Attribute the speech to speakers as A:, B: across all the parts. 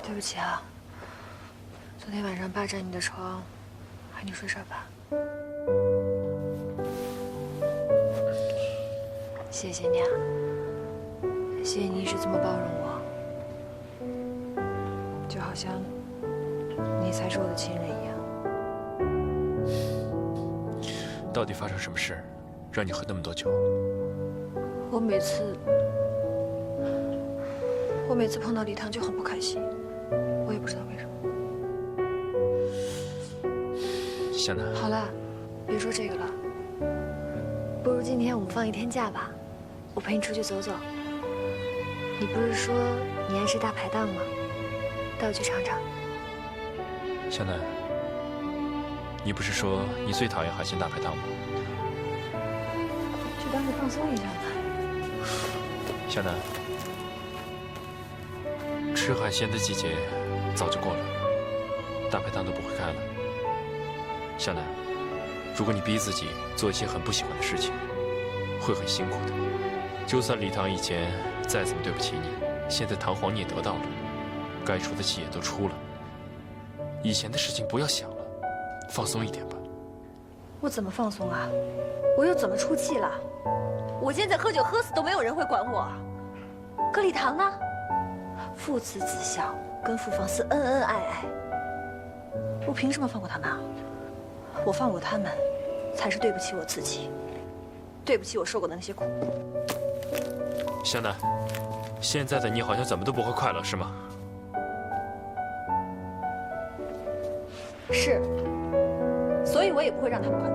A: 对不起啊，昨天晚上霸占你的床，害你睡沙发。谢谢你啊，谢谢你一直这么包容我，就好像你才是我的亲人一样。
B: 到底发生什么事，让你喝那么多酒？
A: 我每次碰到礼堂就很不开心，我也不知道为什么。
B: 夏楠，
A: 好了，别说这个了，不如今天我们放一天假吧，我陪你出去走走。你不是说你爱吃大排档吗？带我去尝尝。
B: 夏楠，你不是说你最讨厌海鲜大排档吗？
A: 就当是放松一下吧。
B: 夏楠，吃海鲜的季节早就过了，大排档都不会开了。夏楠，如果你逼自己做一些很不喜欢的事情，会很辛苦的。就算礼堂以前再怎么对不起你，现在弹簧你也得到了，该出的气也都出了。以前的事情不要想了，放松一点吧。
A: 我怎么放松啊？我又怎么出气了？我现在喝酒喝死都没有人会管我。可礼堂呢？父慈子孝，跟傅芳思恩恩爱爱。我凭什么放过他们啊？我放过他们，才是对不起我自己，对不起我受过的那些苦。
B: 夏楠，现在的你好像怎么都不会快乐，是吗？
A: 是，所以我也不会让他们快乐。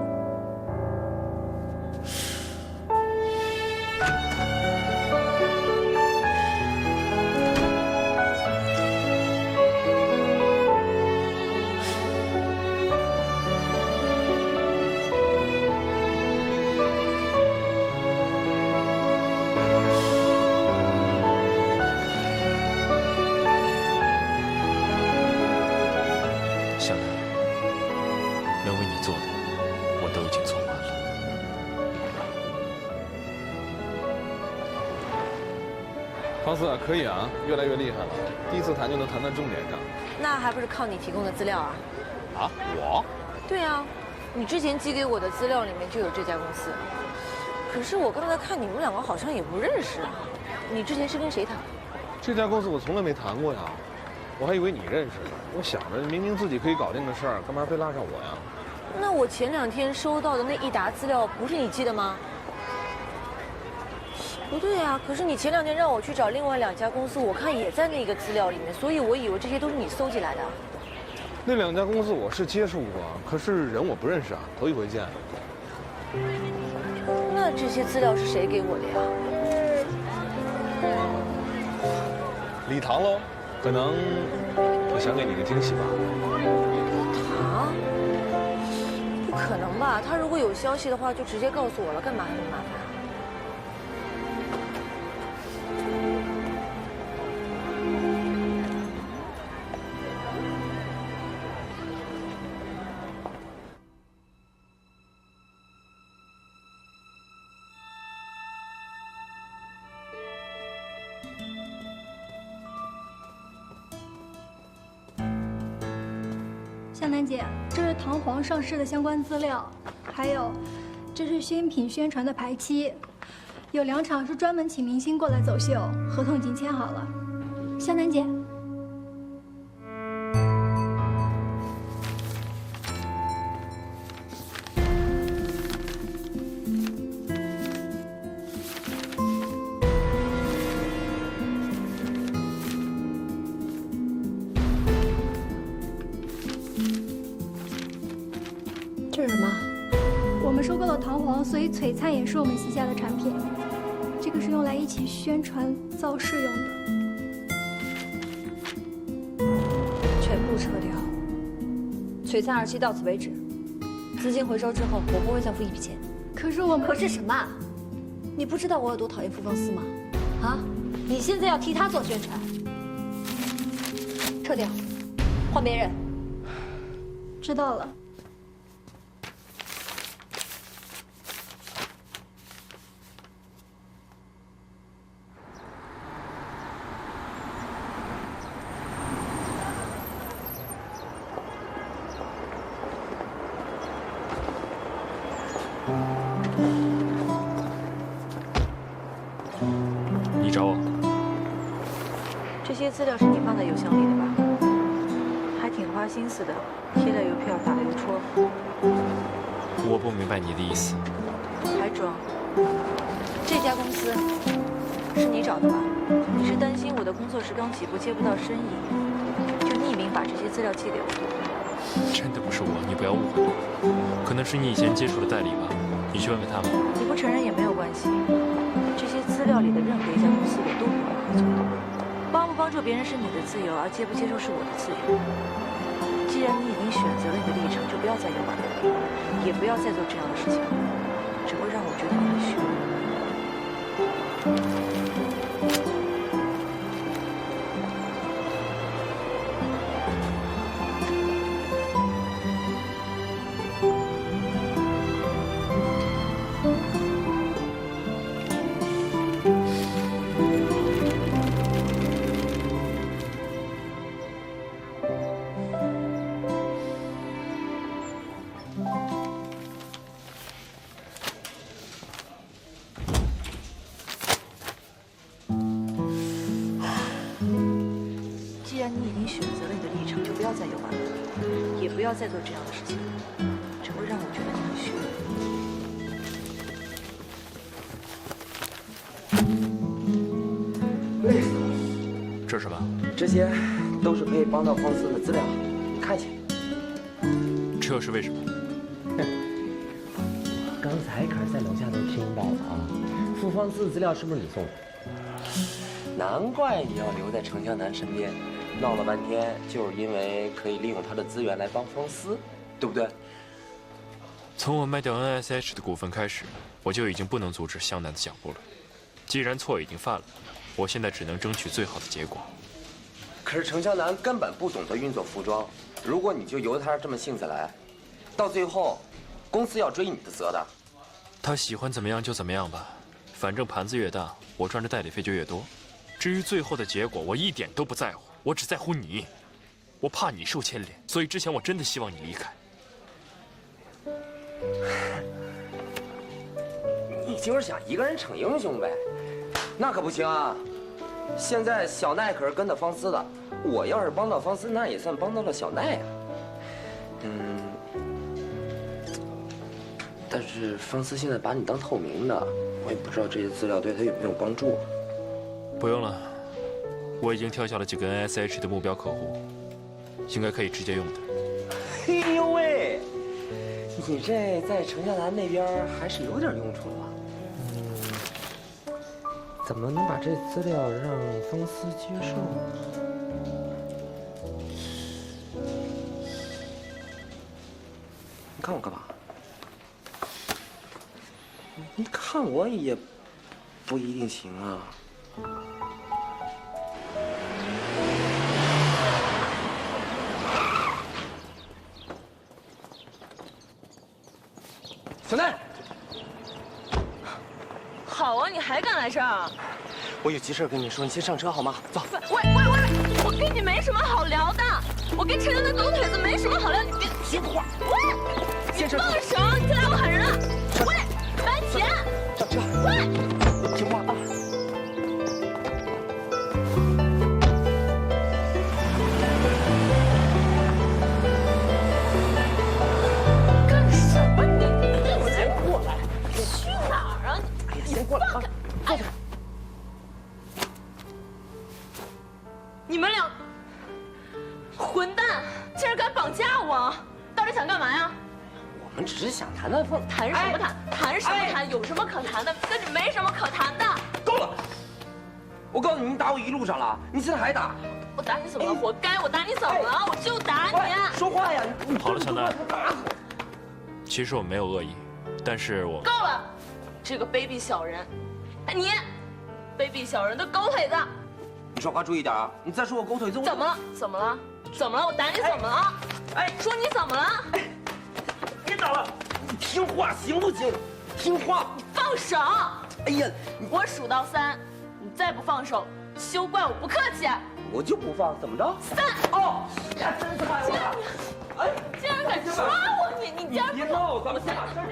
B: 夏楠，能为你做的，我都已经做完了。
C: 方思可以啊，越来越厉害了。第一次谈就能谈到重点上。
D: 那还不是靠你提供的资料啊？
C: 啊，我？
D: 对啊，你之前寄给我的资料里面就有这家公司。可是我刚才看你们两个好像也不认识啊。你之前是跟谁谈？
C: 这家公司我从来没谈过呀，我还以为你认识呢。我想着明明自己可以搞定的事儿，干嘛非拉上我呀？
D: 那我前2天收到的那一沓资料不是你寄的吗？不对啊，可是你前2天让我去找另外2家公司，我看也在那个资料里面，所以我以为这些都是你搜集来的。
C: 那2家公司我是接触过，可是人我不认识啊，头一回见。
D: 那这些资料是谁给我的呀？
C: 礼堂喽，可能他想给你个惊喜吧。
D: 啊？不可能吧？他如果有消息的话，就直接告诉我了，干嘛还那么麻烦？
E: 向南姐，这是堂皇上市的相关资料，还有，这是新品宣传的排期，有2场是专门请明星过来走秀，合同已经签好了。向南姐，
A: 这是什么？
E: 我们收购了堂皇，所以璀璨也是我们旗下的产品。这个是用来一起宣传造势用的。
A: 全部撤掉。璀璨2期到此为止，资金回收之后，我不会再付一笔钱。
E: 可是我们
A: 可是什么？你不知道我有多讨厌傅芳思吗？啊！你现在要替他做宣传，撤掉，换别人。
E: 知道了。
B: 找我？
D: 这些资料是你放在邮箱里的吧？还挺花心思的，贴了邮票，打了邮戳。
B: 我不明白你的意思。
D: 还装？这家公司是你找的吧？你是担心我的工作室刚起步接不到生意，就匿名把这些资料寄给我？
B: 真的不是我，你不要误会。可能是你以前接触的代理吧，你去问问他们。
D: 你不承认也没有关系，这些资料里的任何一家公司我都不会合作的。帮不帮助别人是你的自由，而接不接受是我的自由。既然你已经选择了你的立场，就不要再有把柄，也不要再做这样的事情，只会让我觉得你很虚伪。既然你已经选择了你的立场，就不要再有把柄，也不要再做这样的事情，只会让我觉得你很虚伪。
F: 累死了！
B: 这是什么？
F: 这些都是可以帮到方思的资料，你看一下。
B: 这又是为什么？
F: 刚才可是在楼下都听到了啊！傅方思的资料是不是你送的？难怪你要留在程江南身边，闹了半天就是因为可以利用他的资源来帮方思，对不对？
B: 从我卖掉 NSH 的股份开始，我就已经不能阻止湘南的脚步了。既然错已经犯了，我现在只能争取最好的结果。
F: 可是程江南根本不懂得运作服装，如果你就由他这么性子来，到最后，公司要追你的责的。
B: 他喜欢怎么样就怎么样吧，反正盘子越大，我赚的代理费就越多。至于最后的结果，我一点都不在乎，我只在乎你。我怕你受牵连，所以之前我真的希望你离开。
F: 你就是想一个人逞英雄呗？那可不行啊！现在小奈可是跟着方思的，我要是帮到方思，那也算帮到了小奈啊。但是方思现在把你当透明的，我也不知道这些资料对他有没有帮助。
B: 不用了，我已经挑下了几个 NSH 的目标客户，应该可以直接用的。
F: 哎呦喂，你这在程向南那边还是有点用处啊。怎么能把这资料让方思接受呢？你看我干嘛？你看我也不一定行啊。小奈，
D: 好啊，你还敢来这儿？
F: 我有急事跟你说，你先上车好吗？走。
D: 喂，我跟你没什么好聊的，我跟陈江的狗腿子没什么好聊，你别
F: 别说话。
D: 喂，你放手，你再来我喊人了。喂，白姐，
F: 上车。
D: 喂，
F: 听话啊。
D: 干什么你？先过来。去哪儿啊？
F: 哎呀，先过来啊。坐下。
D: 你们俩混蛋，竟然敢绑架我！到底想干嘛呀？
F: 我们只是想谈谈风。
D: 谈什么谈？谈什么谈？有什么可谈的？跟你没什么可谈的。
F: 够了！我告诉你，你打我一路上了，你现在还打？
D: 我打你怎么了？活该！我打你怎么了？我就打你！
F: 说话呀！
B: 好了，小南。其实我没有恶意，但是我
D: 够了！这个卑鄙小人！哎，你，卑鄙小人的狗腿子！
F: 你说话注意点啊！你再说我狗腿子，
D: 怎么了？怎么了？怎么了？我打你怎么了？哎，说你怎么了？
F: 别打了！你听话行不行？听话！
D: 你放手！
F: 哎呀，
D: 我数到3，你再不放手，休怪我不客气。
F: 我就不放，怎么着
D: ？3。
F: 哦，呀，真是害我！哎，
D: 竟然敢抓我！你竟然
F: 别闹，咱们先把事儿。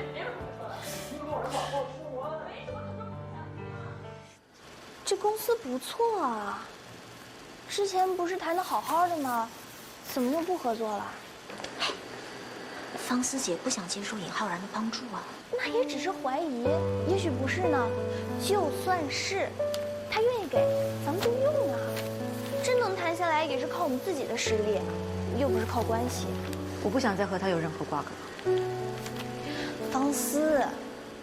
G: 这公司不错啊，之前不是谈得好好的吗？怎么又不合作了？
A: 方思姐不想接受尹浩然的帮助啊。
G: 那也只是怀疑，也许不是呢。就算是，他愿意给，咱们就用啊。真能谈下来，也是靠我们自己的实力，又不是靠关系。
D: 我不想再和他有任何瓜葛。
G: 方思，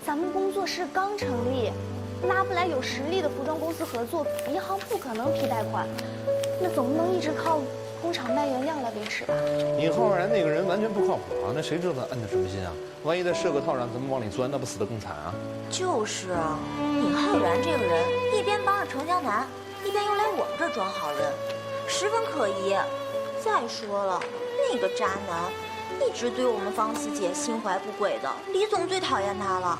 G: 咱们工作室刚成立，拉不来有实力的服装公司合作，银行不可能批贷款，那总不能一直靠工厂卖原料来维持吧？
C: 尹浩然那个人完全不靠谱啊，那谁知道他摁的什么心啊？万一再设个套让咱们往里钻，那不死得更惨啊？
A: 就是啊，尹浩然这个人一边帮着程江南，一边又来我们这儿装好人，十分可疑。再说了，那个渣男一直对我们方思姐心怀不轨的，李总最讨厌他了。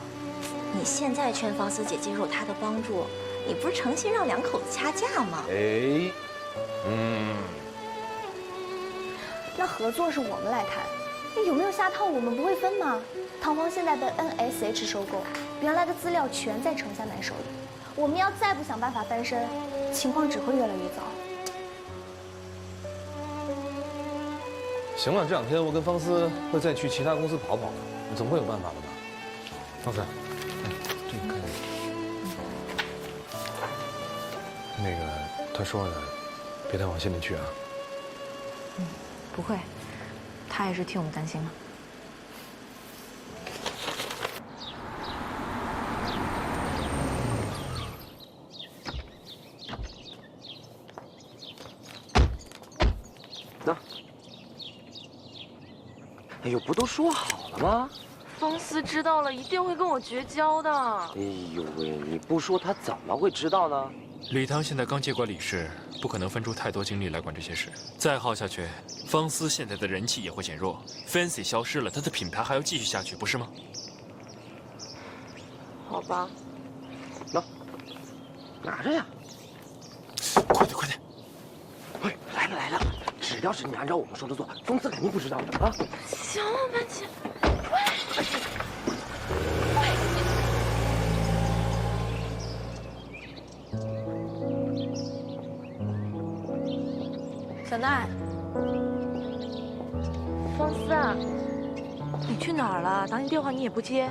A: 你现在劝方思姐接受他的帮助，你不是诚心让两口子掐架吗？
C: 哎，
G: 那合作是我们来谈，那有没有下套我们不会分吗？唐皇现在被 NSH 收购，原来的资料全在程向南手里，我们要再不想办法翻身，情况只会越来越糟。
C: 行了，这2天我跟方思会再去其他公司跑跑的，你总会有办法的吧？方思，这个看看。那个他说的，别太往心里去啊。
D: 不会，他也是替我们担心的。
F: 那，哎呦，不都说好了吗？
H: 方思知道了一定会跟我绝交的。
F: 哎呦喂，你不说他怎么会知道呢？
B: 礼堂现在刚接管理事，不可能分出太多精力来管这些事。再耗下去，方思现在的人气也会减弱 ，Fancy 消失了，他的品牌还要继续下去，不是吗？
H: 好吧，
F: 拿着呀！
B: 快点，快点！
F: 哎，来了！只要是你按照我们说的做，公司肯定不知道的啊！
H: 行了，班姐。
D: 小奈，
H: 方思啊，
D: 你去哪儿了？打你电话你也不接。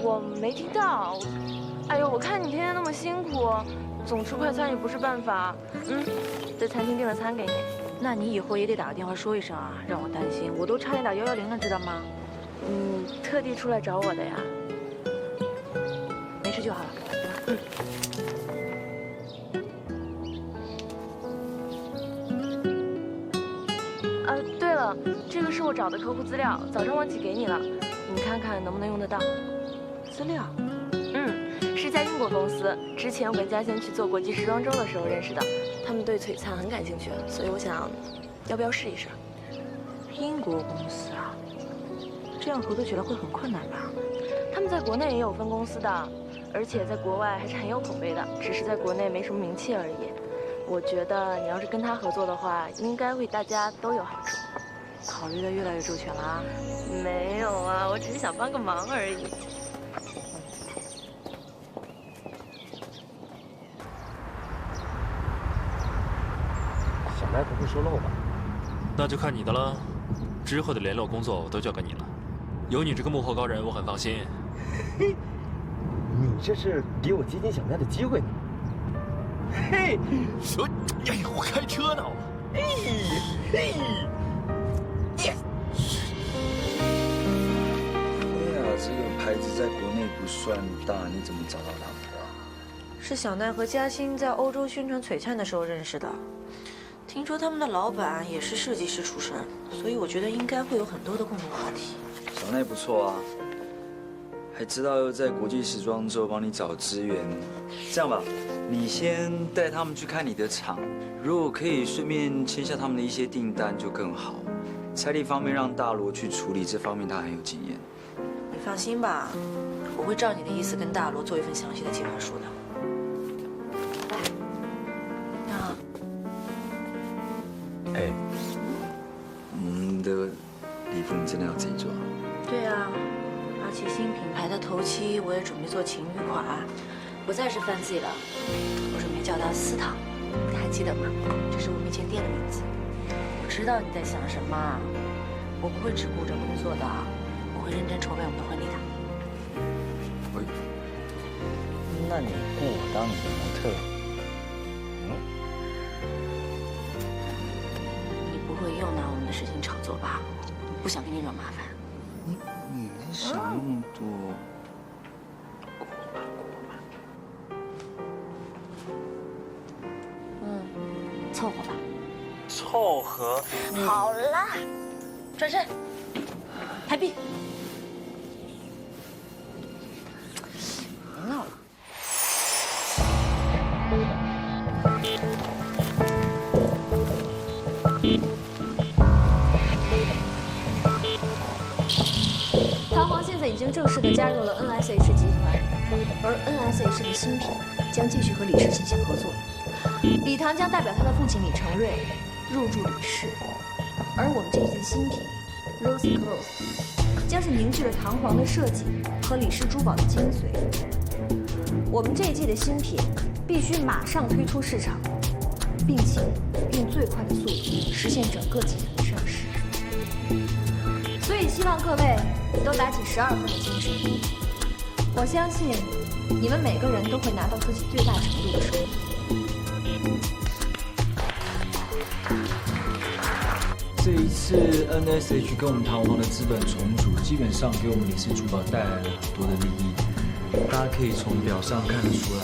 H: 我没听到。哎呦，我看你天天那么辛苦，总吃快餐也不是办法。在餐厅订了餐给你。
D: 那你以后也得打个电话说一声啊，让我担心。我都差点打110了，知道吗？
H: 特地出来找我的呀。
D: 没事就好了。
H: 对了，这个是我找的客户资料，早上忘记给你了，你看看能不能用得到。
D: 资料？
H: 是家英国公司，之前我跟嘉欣去做国际时装周的时候认识的，他们对璀璨很感兴趣，所以我想，要不要试一试？
D: 英国公司啊，这样合作起来会很困难吧？
H: 他们在国内也有分公司的，而且在国外还是很有口碑的，只是在国内没什么名气而已。我觉得你要是跟他合作的话，应该会大家都有好处。
D: 考虑的越来越周全了啊。
H: 没有啊，我只是想帮个忙而已。
F: 小奈不会说漏吧？
B: 那就看你的了。之后的联络工作我都交给你了。有你这个幕后高人，我很放心。
F: 你这是给我接近小奈的机会呢。嘿，
B: 哎呀，我开车呢。
F: 嘿。
I: 对啊，这个牌子在国内不算大，你怎么找到他们的？
D: 是小奈和嘉欣在欧洲宣传璀璨的时候认识的。听说他们的老板也是设计师出身，所以我觉得应该会有很多的共同话题。
I: 小奈不错啊，还知道在国际时装周帮你找资源。这样吧，你先带他们去看你的厂，如果可以顺便签下他们的一些订单就更好。财力方面让大罗去处理，这方面他很有经验。
D: 你放心吧，我会照你的意思跟大罗做一份详细的计划书的。啊，
I: 哎，我们的礼服你真的要自己做？
D: 对啊，而且新品牌的头期我也准备做情侣款，不再是范季了，我准备叫他司堂，你还记得吗？这是我们以前店的名字。我知道你在想什么，我不会只顾着工作的，我会认真筹备我们的婚礼的。
I: 那你雇我当你的模特？
D: 你不会又拿我们的事情炒作吧？不想给你惹麻烦。
I: 你没想那么多。
D: 凑合吧。
I: 凑合。
D: 好啦，转身，抬臂。别闹了。
A: 唐皇现在已经正式的加入了 NSH 集团，而 NSH 的新品将继续和李氏进行合作。李唐将代表他的父亲李成瑞入驻李氏，而我们这一季新品 Rose Close 将是凝聚了唐皇的设计和李氏珠宝的精髓。我们这一季的新品必须马上推出市场，并且用最快的速度实现整个集团的上市。所以希望各位都打起12分的精神，我相信你们每个人都会拿到自己最大程度的收益。
I: 这一次 NSH 跟我们唐皇的资本重组，基本上给我们李氏珠宝带来了很多的利益。大家可以从表上看得出来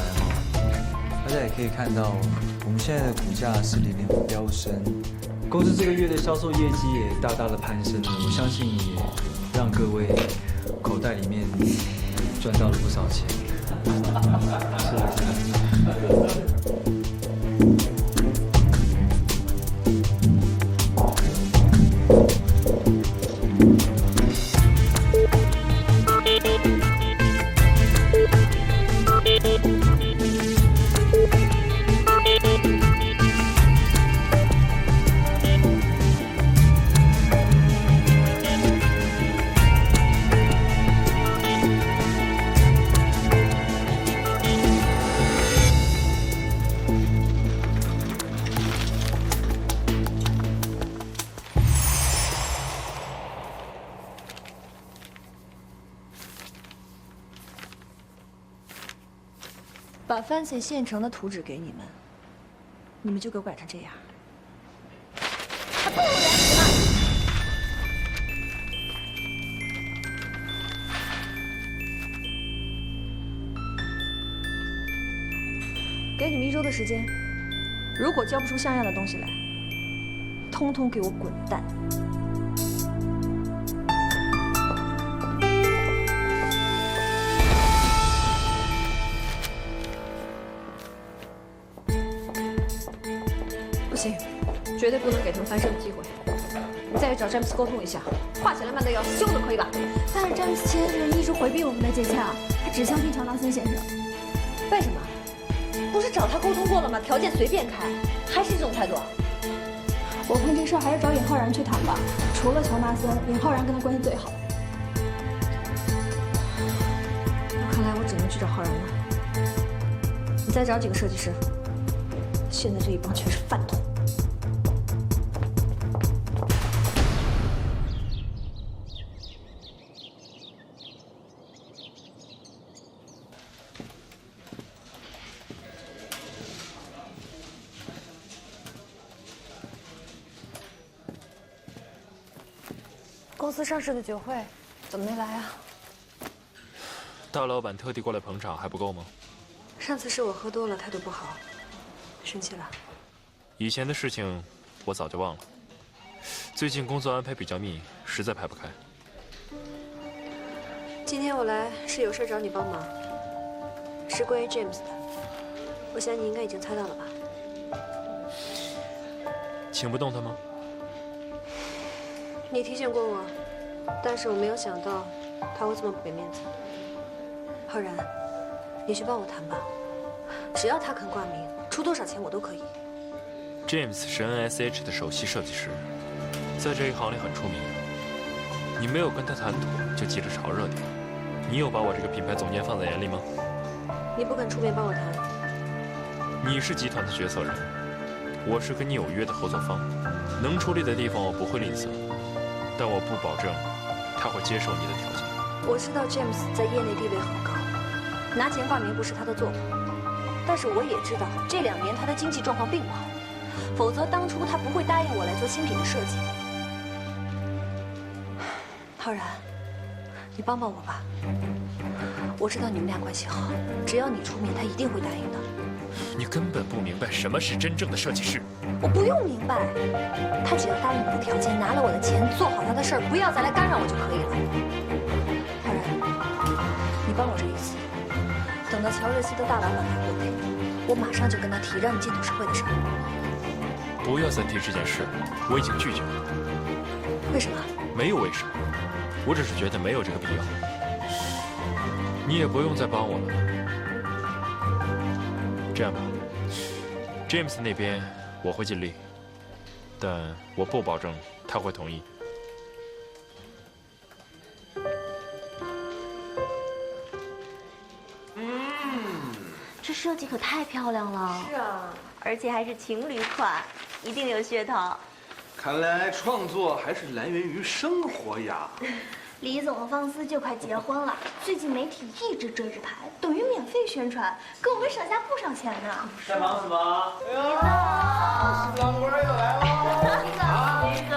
I: 大家也可以看到我们现在的股价是连连飙升，公司这个月的销售业绩也大大的攀升了，我相信也让各位口袋里面赚到了不少钱。
A: 把 Fancy 现成的图纸给你们，你们就给我改成这样。还不如原石呢。给你们1周的时间，如果交不出像样的东西来，通通给我滚蛋！不行，绝对不能给他们翻身的机会。你再去找詹姆斯沟通一下，画起来慢得要死，修的可以吧？
E: 但是詹姆斯先生一直回避我们的接洽，他只相信乔纳森先生。
A: 为什么？不是找他沟通过了吗？条件随便开，还是这种态度？
E: 我看这事儿还是找尹浩然去谈吧。除了乔纳森，尹浩然跟他关系最好。
A: 看来我只能去找浩然了。你再找几个设计师。现在这一帮全是饭桶。
G: 公司上市的酒会怎么没来啊？
B: 大老板特地过来捧场，还不够吗？
A: 上次是我喝多了，态度不好。生气了？
B: 以前的事情我早就忘了。最近工作安排比较密，实在排不开。
A: 今天我来是有事找你帮忙，是关于 James 的。我想你应该已经猜到了吧？
B: 请不动他吗？
A: 你提醒过我，但是我没有想到他会这么不给面子。浩然，你去帮我谈吧，只要他肯挂名，出多少钱我都可以。
B: James 是 NSH 的首席设计师，在这一行里很出名。你没有跟他谈妥，就急着炒热点，你有把我这个品牌总监放在眼里吗？
H: 你不肯出面帮我谈？
B: 你是集团的决策人，我是跟你有约的合作方，能处理的地方我不会吝啬，但我不保证他会接受你的条件。
A: 我知道 James 在业内地位很高，拿钱挂名不是他的作风。但是我也知道这2年他的经济状况并不好，否则当初他不会答应我来做新品的设计。浩然，你帮帮我吧。我知道你们俩关系好，只要你出面，他一定会答应的。
B: 你根本不明白什么是真正的设计师。
A: 我不用明白，他只要答应我的条件，拿了我的钱，做好他的事儿，不要再来干扰我就可以了。浩然，你帮我这一次，等到乔瑞斯的大老板来国内，我马上就跟他提让你进董事会的事儿。
B: 不要再提这件事，我已经拒绝了。
A: 为什么？
B: 没有为什么，我只是觉得没有这个必要。你也不用再帮我了。这样吧 ，James 那边我会尽力，但我不保证他会同意。
G: 这设计可太漂亮了。
H: 是啊，
G: 而且还是情侣款，一定有噱头。
C: 看来创作还是来源于生活呀。
G: 李总和方思就快结婚了，最近媒体一直追着拍，等于免费宣传，给我们省下不少钱呢。
I: 在忙什么？
C: 新郎官又来了。
H: 李总，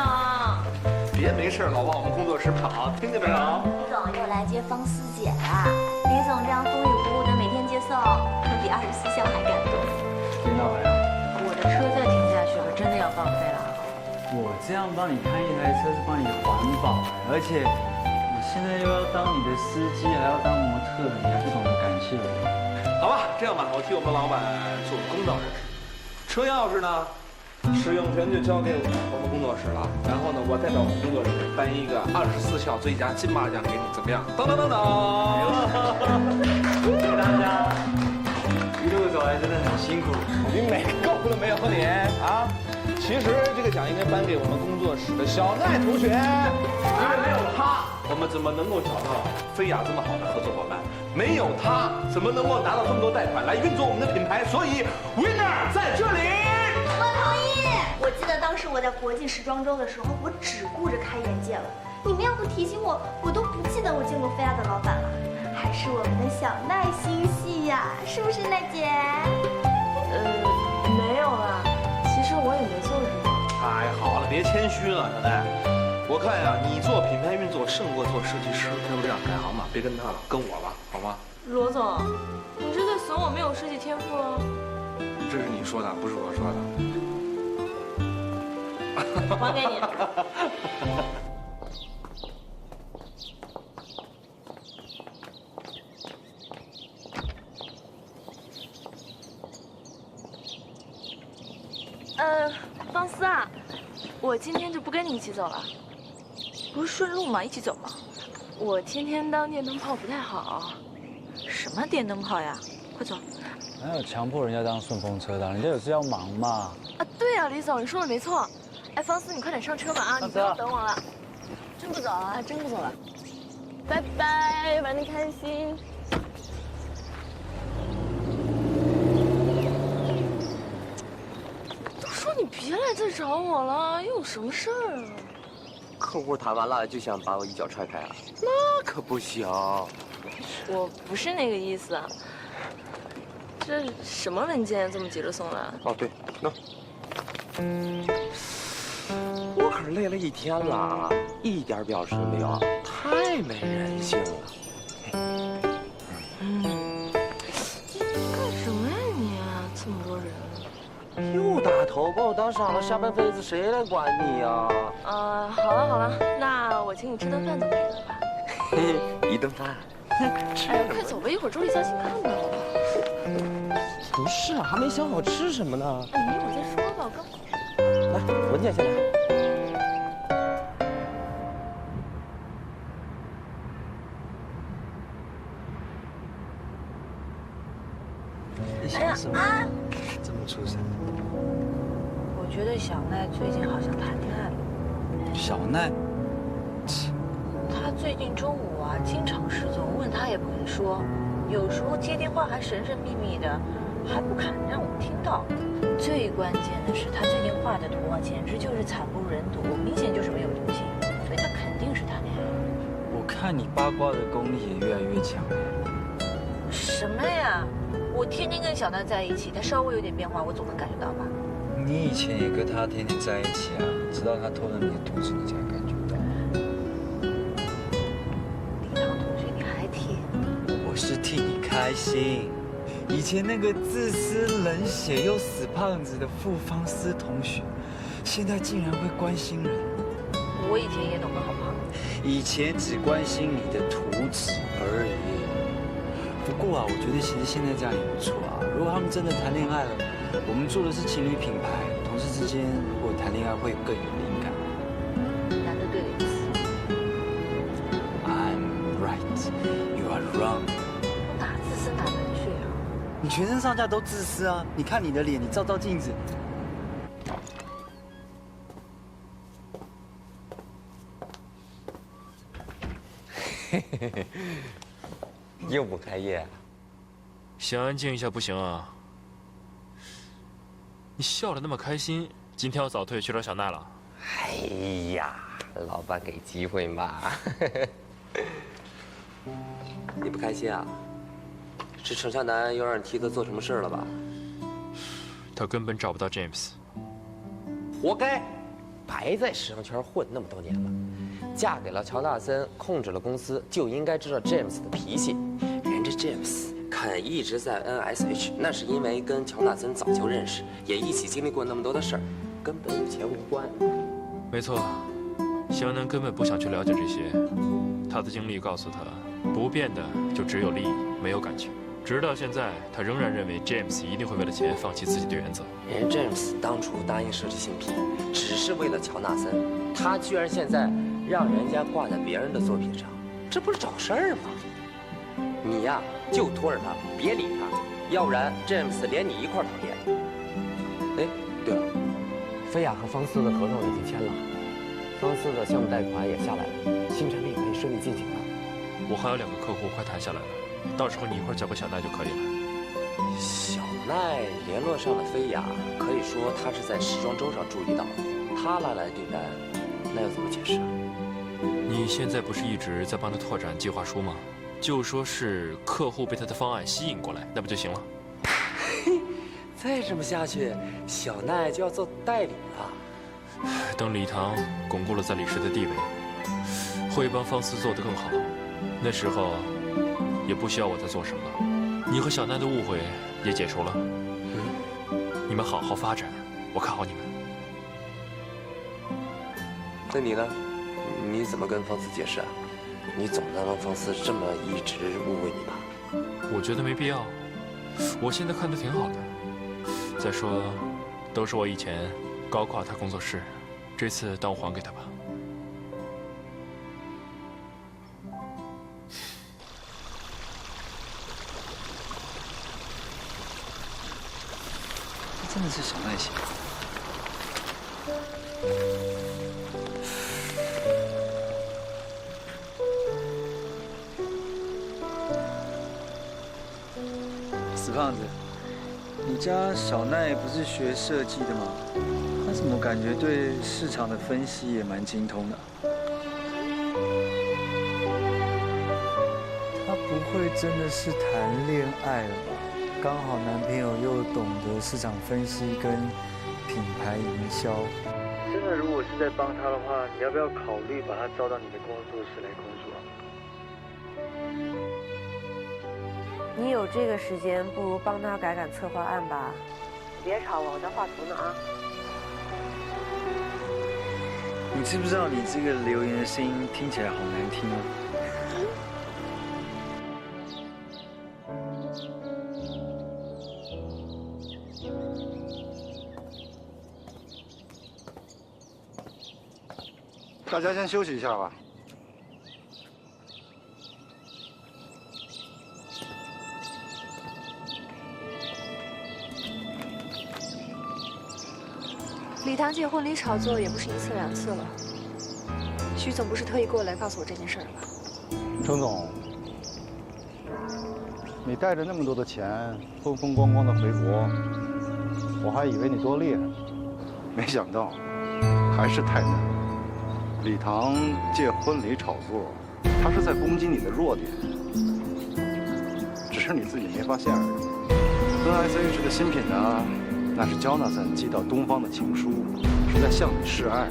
C: 别没事老往我们工作室跑，听见没有？
G: 李总又来接方思姐啦。李总这样风雨不误的每天接送，比24孝还感动。
I: 别闹了呀！
D: 我的车再停下去，我真的要报废了。
I: 我这样帮你看一台车是帮你环保，而且我现在又要当你的司机，还要当模特，你还不懂得感谢我？
C: 好吧，这样吧，我替我们老板做个公道人士。车钥匙呢，使用权就交给我们工作室了。然后呢，我代表我们工作室颁一个24孝最佳金马奖给你，怎么样？当当当当！
I: 谢谢大家，一路走来真的很辛苦。
C: 你美够了没有你啊？其实这个奖应该颁给我们工作室的小奈同学，因为没有他，我们怎么能够找到菲亚这么好的合作伙伴？没有他，怎么能够拿到这么多贷款来运作我们的品牌？所以 ，winner 在这里。
G: 我同意。我记得当时我在国际时装周的时候，我只顾着开眼界了。你们要不提醒我，我都不记得我见过菲亚的老板了。还是我们的小奈心细呀，是不是奈姐？
H: 没有啦。其实我也没做什么。
C: 哎，好了，别谦虚了，小奈。我看呀，你做品牌运作胜过做设计师，要不这样改行吧，别跟他了，跟我吧，好吗？
H: 罗总，你是在损我没有设计天赋啊？
C: 这是你说的，不是我说的。
H: 还给你。方思啊，我今天就不跟你一起走了。不是顺路吗？一起走嘛。我天天当电灯泡不太好。
D: 什么电灯泡呀？快走！
I: 哪有强迫人家当顺风车的？人家有事要忙嘛。
H: 啊，对啊，李总，你说的没错。哎，方思，你快点上车吧啊！你不要等我了。真不走了，真不走了。拜拜，玩得开心。都说你别来再找我了，又有什么事儿啊？
F: 客户谈完了就想把我一脚踹开啊？那可不行。
H: 我不是那个意思啊。这什么文件这么急着送来？
F: 哦，对，那。我可是累了一天了，一点表示都没有，太没人性了。
H: 干什么呀你？这么多人。
F: 又打头，把我当傻了，下半辈子谁来管你呀？
H: 好了好了，那我请你吃顿饭总可以了吧？
F: 一顿饭。
H: 哎，快走吧，一会儿周丽潇请看到了。
F: 不是啊，还没想好吃什么呢。
H: 你一会儿再说吧，我刚。
F: 来，文件先来。
I: 你想什么？这么出神？
D: 我觉得小奈最近好像谈恋爱了。
I: 小奈，
D: 他最近中午啊，经常失踪，问他也不肯说。有时候接电话还神神秘秘的，还不肯让我们听到。最关键的是，他最近画的图啊，简直就是惨不忍睹，明显就是没有灵性，所以他肯定是谈恋爱。
I: 我看你八卦的功力也越来越强了。
D: 什么呀？我天天跟小奈在一起，他稍微有点变化，我总能感觉到吧？
I: 你以前也跟他天天在一起啊，直到他偷了你的图纸，你才感觉到。
D: 李唐同学，你还替？
I: 我是替你开心。以前那个自私、冷血又死胖子的傅方思同学，现在竟然会关心人。
D: 我以前也懂得好胖。
I: 以前只关心你的图纸而已。不过啊，我觉得其实现在这样也不错啊。如果他们真的谈恋爱了，我们做的是情侣品牌，同事之间如果谈恋爱会更有灵感。
D: 难得对了一次。
I: I'm right, you are wrong。
D: 哪自私哪冷血啊？
I: 你全身上下都自私啊！你看你的脸，你照照镜子。
F: 又不开业，
B: 想安静一下不行啊？你笑得那么开心，今天要早退去找小奈了？
F: 哎呀，老板给机会嘛。你不开心啊？是程向南又让你替他做什么事了吧？
B: 他根本找不到 James。
F: 活该，白在时尚圈混那么多年了，嫁给了乔纳森，控制了公司，就应该知道 James 的脾气。人家 James 肯一直在 NSH， 那是因为跟乔纳森早就认识，也一起经历过那么多的事儿，根本与钱无关。
B: 没错，湘南根本不想去了解这些，他的经历告诉他，不变的就只有利益，没有感情。直到现在，他仍然认为 James 一定会为了钱放弃自己的原则。
F: 人 James 当初答应设计新品，只是为了乔纳森，他居然现在让人家挂在别人的作品上，这不是找事儿吗？你呀，就拖着他，别理他，要不然 James 连你一块儿讨厌。哎，对了，菲亚和方思的合同已经签了，方思的项目贷款也下来了，新产品可以顺利进行了。
B: 我还有2个客户快谈下来了，到时候你一块儿交给小奈就可以了。
F: 小奈联络上了菲亚，可以说他是在时装周上注意到，他拉来的订单，那又怎么解释啊？
B: 你现在不是一直在帮他拓展计划书吗？就说是客户被他的方案吸引过来，那不就行了？
F: 再这么下去，小奈就要做代理了。
B: 等礼堂巩固了在李氏的地位，会帮方思做得更好。那时候也不需要我再做什么了，你和小奈的误会也解除了。你们好好发展，我看好你们。
F: 那你呢？你怎么跟方思解释啊？你总能让方思这么一直误会你吧？
B: 我觉得没必要，我现在看得挺好的。再说，都是我以前高挂他工作室，这次当我还给他吧。
I: 这真的是小奈写的。死胖子，你家小奈不是学设计的吗？他怎么感觉对市场的分析也蛮精通的？他不会真的是谈恋爱了吧？刚好男朋友又懂得市场分析跟品牌营销。真的，如果是在帮他的话，你要不要考虑把他招到你的工作室来工作啊？
H: 你有这个时间，不如帮他改策划案吧。别吵我，我在画图呢啊。
I: 你知不知道你这个留言的声音听起来好难听啊？
J: 大家先休息一下吧。
A: 礼堂界婚礼炒作也不是1次2次了，徐总不是特意过来告诉我这件事儿了吧？
J: 程总，你带着那么多的钱，风风光光的回国，我还以为你多厉害，没想到还是太嫩。礼堂借婚礼炒作，他是在攻击你的弱点，只是你自己没发现而已。NSH 的新品呢，那是Jonathan寄到东方的情书，是在向你示爱，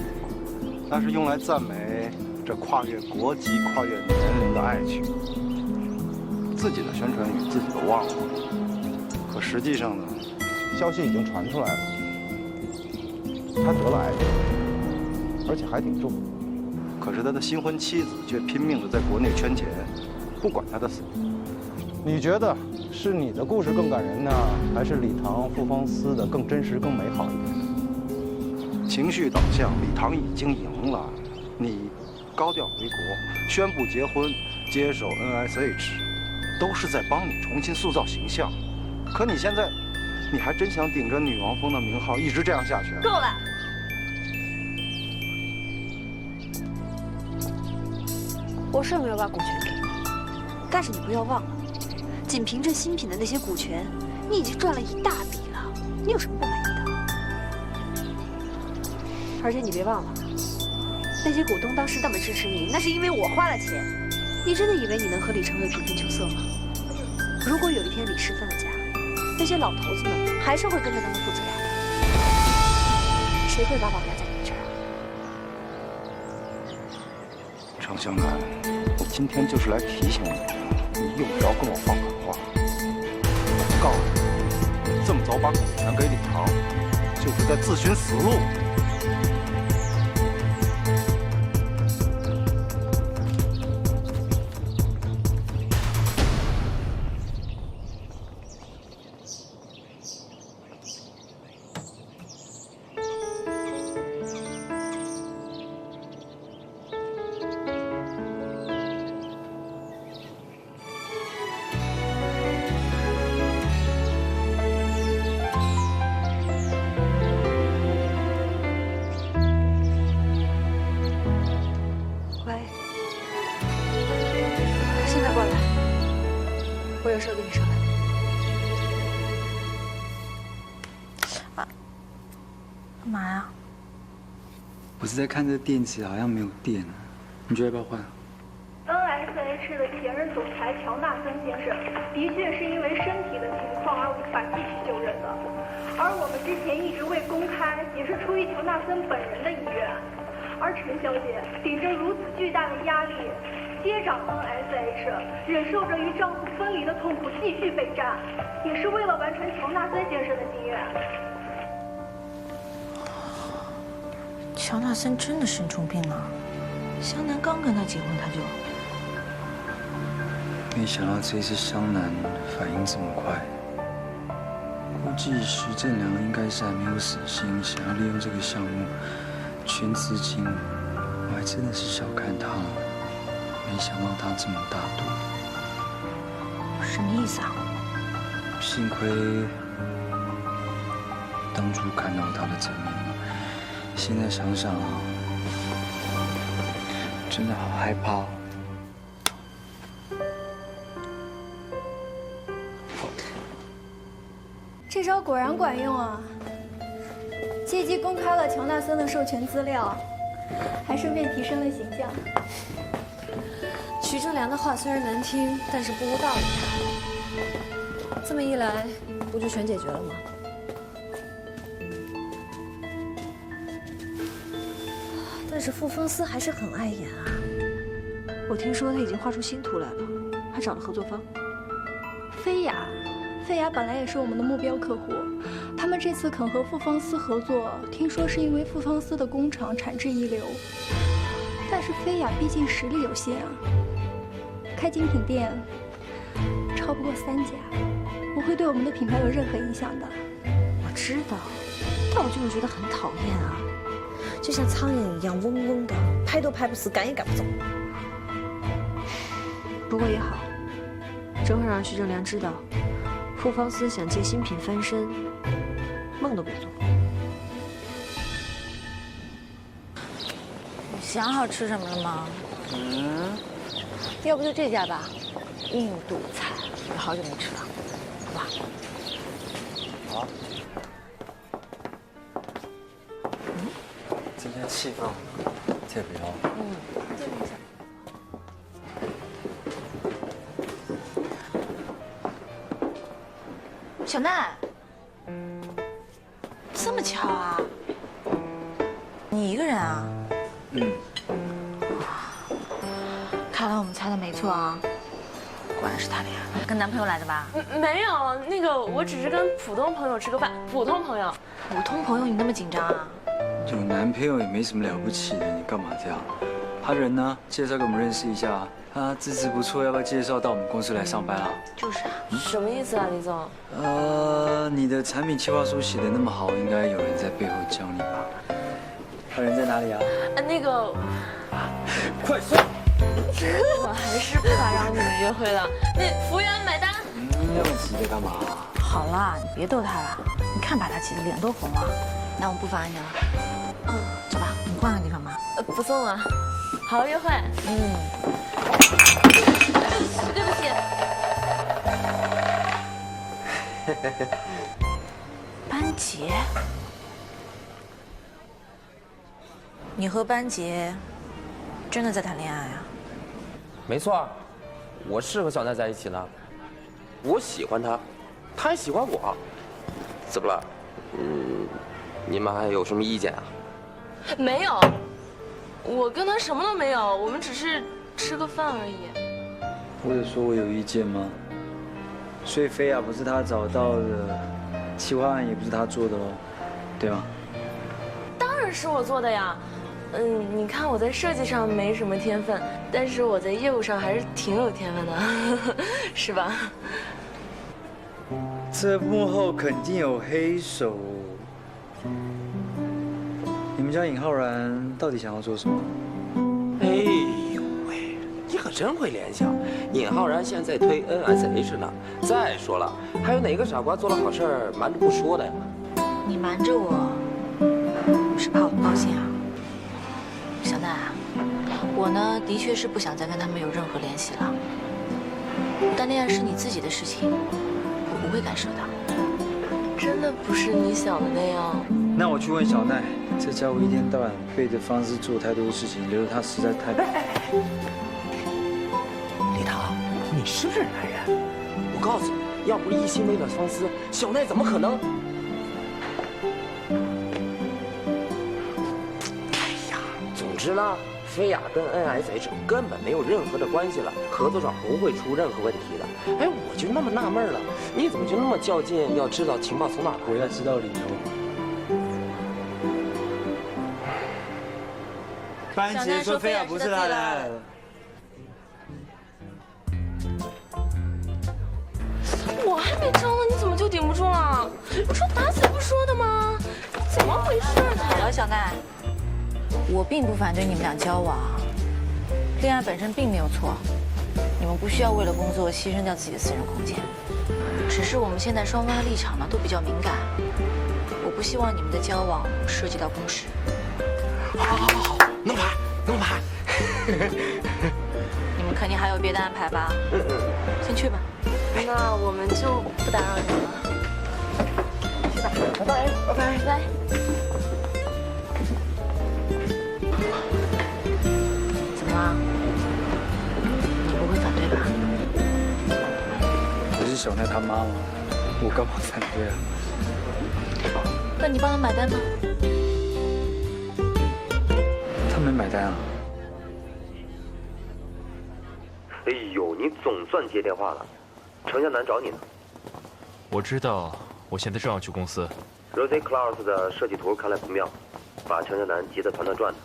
J: 那是用来赞美这跨越国籍、跨越年龄的爱情。自己的宣传语自己都忘了，可实际上呢，消息已经传出来了，他得了癌症，而且还挺重。可是他的新婚妻子却拼命的在国内圈钱，不管他的死。你觉得是你的故事更感人呢，还是礼堂傅方思的更真实、更美好一点？情绪导向，礼堂已经赢了。你高调回国，宣布结婚，接手 NSH， 都是在帮你重新塑造形象。可你现在，你还真想顶着女王风的名号一直这样下去啊？
A: 够了！我是没有把股权给你，但是你不要忘了，仅凭着新品的那些股权，你已经赚了一大笔了。你有什么不满意的？而且你别忘了，那些股东当时那么支持你，那是因为我花了钱。你真的以为你能和李成伟平分秋色吗？如果有一天李氏分了家，那些老头子们还是会跟着他们父子俩的。谁会把宝压在你这儿？
J: 程湘南，我今天就是来提醒你，你用不着跟我放狠话。我告诉你，你这么早把股权给李堂，就是在自寻死路。
A: 我有事跟你商量。
H: 干嘛呀？
I: 我是在看这电池好像没有电，你觉得要不要换
K: ？NSH 的前任总裁乔纳森先生的确是因为身体的情况而无法继续就任的，而我们之前一直未公开，也是出于乔纳森本人的意愿。而陈小姐顶着如此巨大的压力，接掌 NSH， 忍受着与丈夫分离的痛苦，继续备战，也是为了完成乔纳森先生的心愿。
D: 乔纳森真的生重病了，湘南刚跟他结婚，他就……
I: 没想到这次湘南反应这么快，估计徐正良应该是还没有死心，想要利用这个项目圈资金。我还真的是小看他了，没想到他这么大度。
D: 什么意思啊？
I: 幸亏当初看到他的真面目，现在想想啊，真的好害怕哦。
E: 这招果然管用啊！借机公开了乔纳森的授权资料，还顺便提升了形象。
A: 徐正良的话虽然难听，但是不无道理。这么一来，不就全解决了吗？但是傅风思还是很碍眼啊。我听说他已经画出新图来了，还找了合作方。
E: 飞雅本来也是我们的目标客户，他们这次肯和傅方思合作，听说是因为傅方思的工厂产质一流。但是飞雅毕竟实力有限啊，开精品店超不过3家，不会对我们的品牌有任何影响的。
A: 我知道，但我就是觉得很讨厌啊，就像苍蝇一样嗡嗡的，拍都拍不死，赶也赶不走。不过也好，正好让徐正良知道，傅方思想借新品翻身，梦都别做。
D: 你想好吃什么了吗？要不就这家吧，印度菜。好久没吃了，好吧？
F: 好。
I: 增加气氛，特别好。
D: 这个一下。小奈，这么巧啊？你一个人啊？看来我们猜的没错啊，果然是谈恋爱，跟男朋友来的吧？
H: 没有，那个我只是跟普通朋友吃个饭，普通朋友。
D: 普通朋友你那么紧张啊？
I: 有男朋友也没什么了不起的，你干嘛这样？他人呢？介绍给我们认识一下。他资质不错，要不要介绍到我们公司来上班啊？
D: 就是啊。
H: 什么意思啊，李总？
I: 你的产品计划书写得那么好，应该有人在背后教你吧？他人在哪里啊？
H: 那个，
I: 快说！
H: 我还是不打扰你们约会了。那服务员买单。
I: 那么急着干嘛？
D: 好了，你别逗他了，你看把他急得脸都红了。那我们不妨碍你了。走吧，我们换个地方吧。
H: 不送了，好好约会。对不起。
D: 班杰，你和班杰真的在谈恋爱啊？
F: 没错，我是和小奈在一起呢。我喜欢他，他也喜欢我。怎么了？你们还有什么意见啊？
H: 没有，我跟他什么都没有，我们只是吃个饭而已。
I: 我有说我有意见吗？所以菲亚不是他找到的，企划案也不是他做的喽，对吗？
H: 当然是我做的呀。你看我在设计上没什么天分，但是我在业务上还是挺有天分的，是吧？
I: 这幕后肯定有黑手。你们家尹浩然到底想要做什么？
F: 哎呦喂，你可真会联想。尹浩然现在推 NSH 呢。再说了，还有哪个傻瓜做了好事儿瞒着不说的呀？
D: 你瞒着我，是怕我不高兴啊？小奈啊，我呢的确是不想再跟他们有任何联系了。但恋爱是你自己的事情，我不会干涉的。
H: 真的不是你想的那样。
I: 那我去问小奈，这家伙一天到晚背着方式做太多的事情，留着他实在太……
F: 李唐，你是不是男人？我告诉你，要不是一心为了方思，小奈怎么可能？哎呀，总之呢，菲亚跟 NSH 根本没有任何的关系了，合作上不会出任何问题的。哎，我就那么纳闷了，你怎么就那么较劲，要知道情报从哪儿来？
I: 我要知道理由。班杰说菲亚不是他的。
H: 我还没招呢，你怎么就顶不住了？我说打死不说的吗？怎么回事呢？
D: 好了，小奈，我并不反对你们俩交往，恋爱本身并没有错，你们不需要为了工作牺牲掉自己的私人空间。只是我们现在双方的立场呢都比较敏感，我不希望你们的交往涉及到公事。
F: 好，弄牌，弄牌。
D: 你们肯定还有别的安排吧？先去吧。
H: 那我们就不打扰你了。
F: 去吧，拜拜，拜拜，
H: 拜拜。
D: 怎么了？你不会反对吧？
I: 我是小奈他妈妈，我干嘛反对啊？
D: 那你帮他买单吗？
I: 他没买单啊。
L: 哎呦，你总算接电话了，程向南找你呢。
B: 我知道，我现在正要去公司。
L: Rose Claus 的设计图看来不妙，把程向南急得团团转的。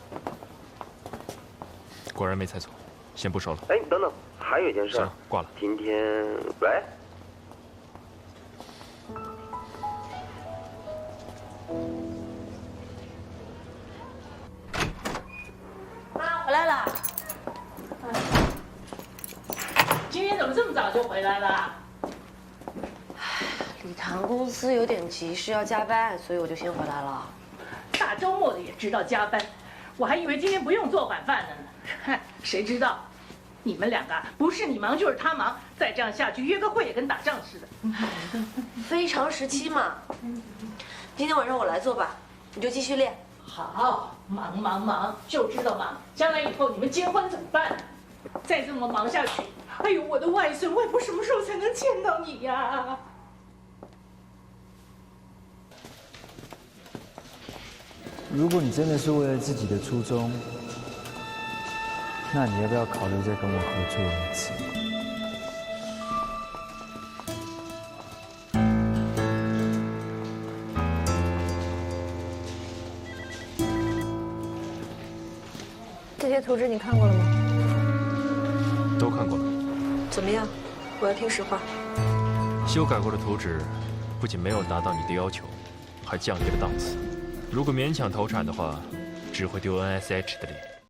B: 果然没猜错，先不说了。
L: 哎，等等，还有一件事。
B: 行，挂了。
L: 今天，喂。
H: 妈，回来了。
M: 今天怎么这么早就回来了？
H: 礼堂公司有点急事要加班，所以我就先回来了。
M: 大周末的也知道加班，我还以为今天不用做晚饭呢。嗨，谁知道？你们两个不是你忙就是他忙，再这样下去，约个会也跟打仗似的。
H: 非常时期嘛。今天晚上我来做吧，你就继续练。
M: 好，忙，就知道忙。将来以后你们结婚怎么办？再这么忙下去，哎呦，我的外孙外婆什么时候才能见到你呀？
N: 如果你真的是为了自己的初衷，那你要不要考虑再跟我合作一次？
A: 这些图纸你看过了吗？
B: 都看过了。
A: 怎么样？我要听实话。
B: 修改过的图纸不仅没有达到你的要求，还降低了档次。如果勉强投产的话，只会丢 NSH 的脸。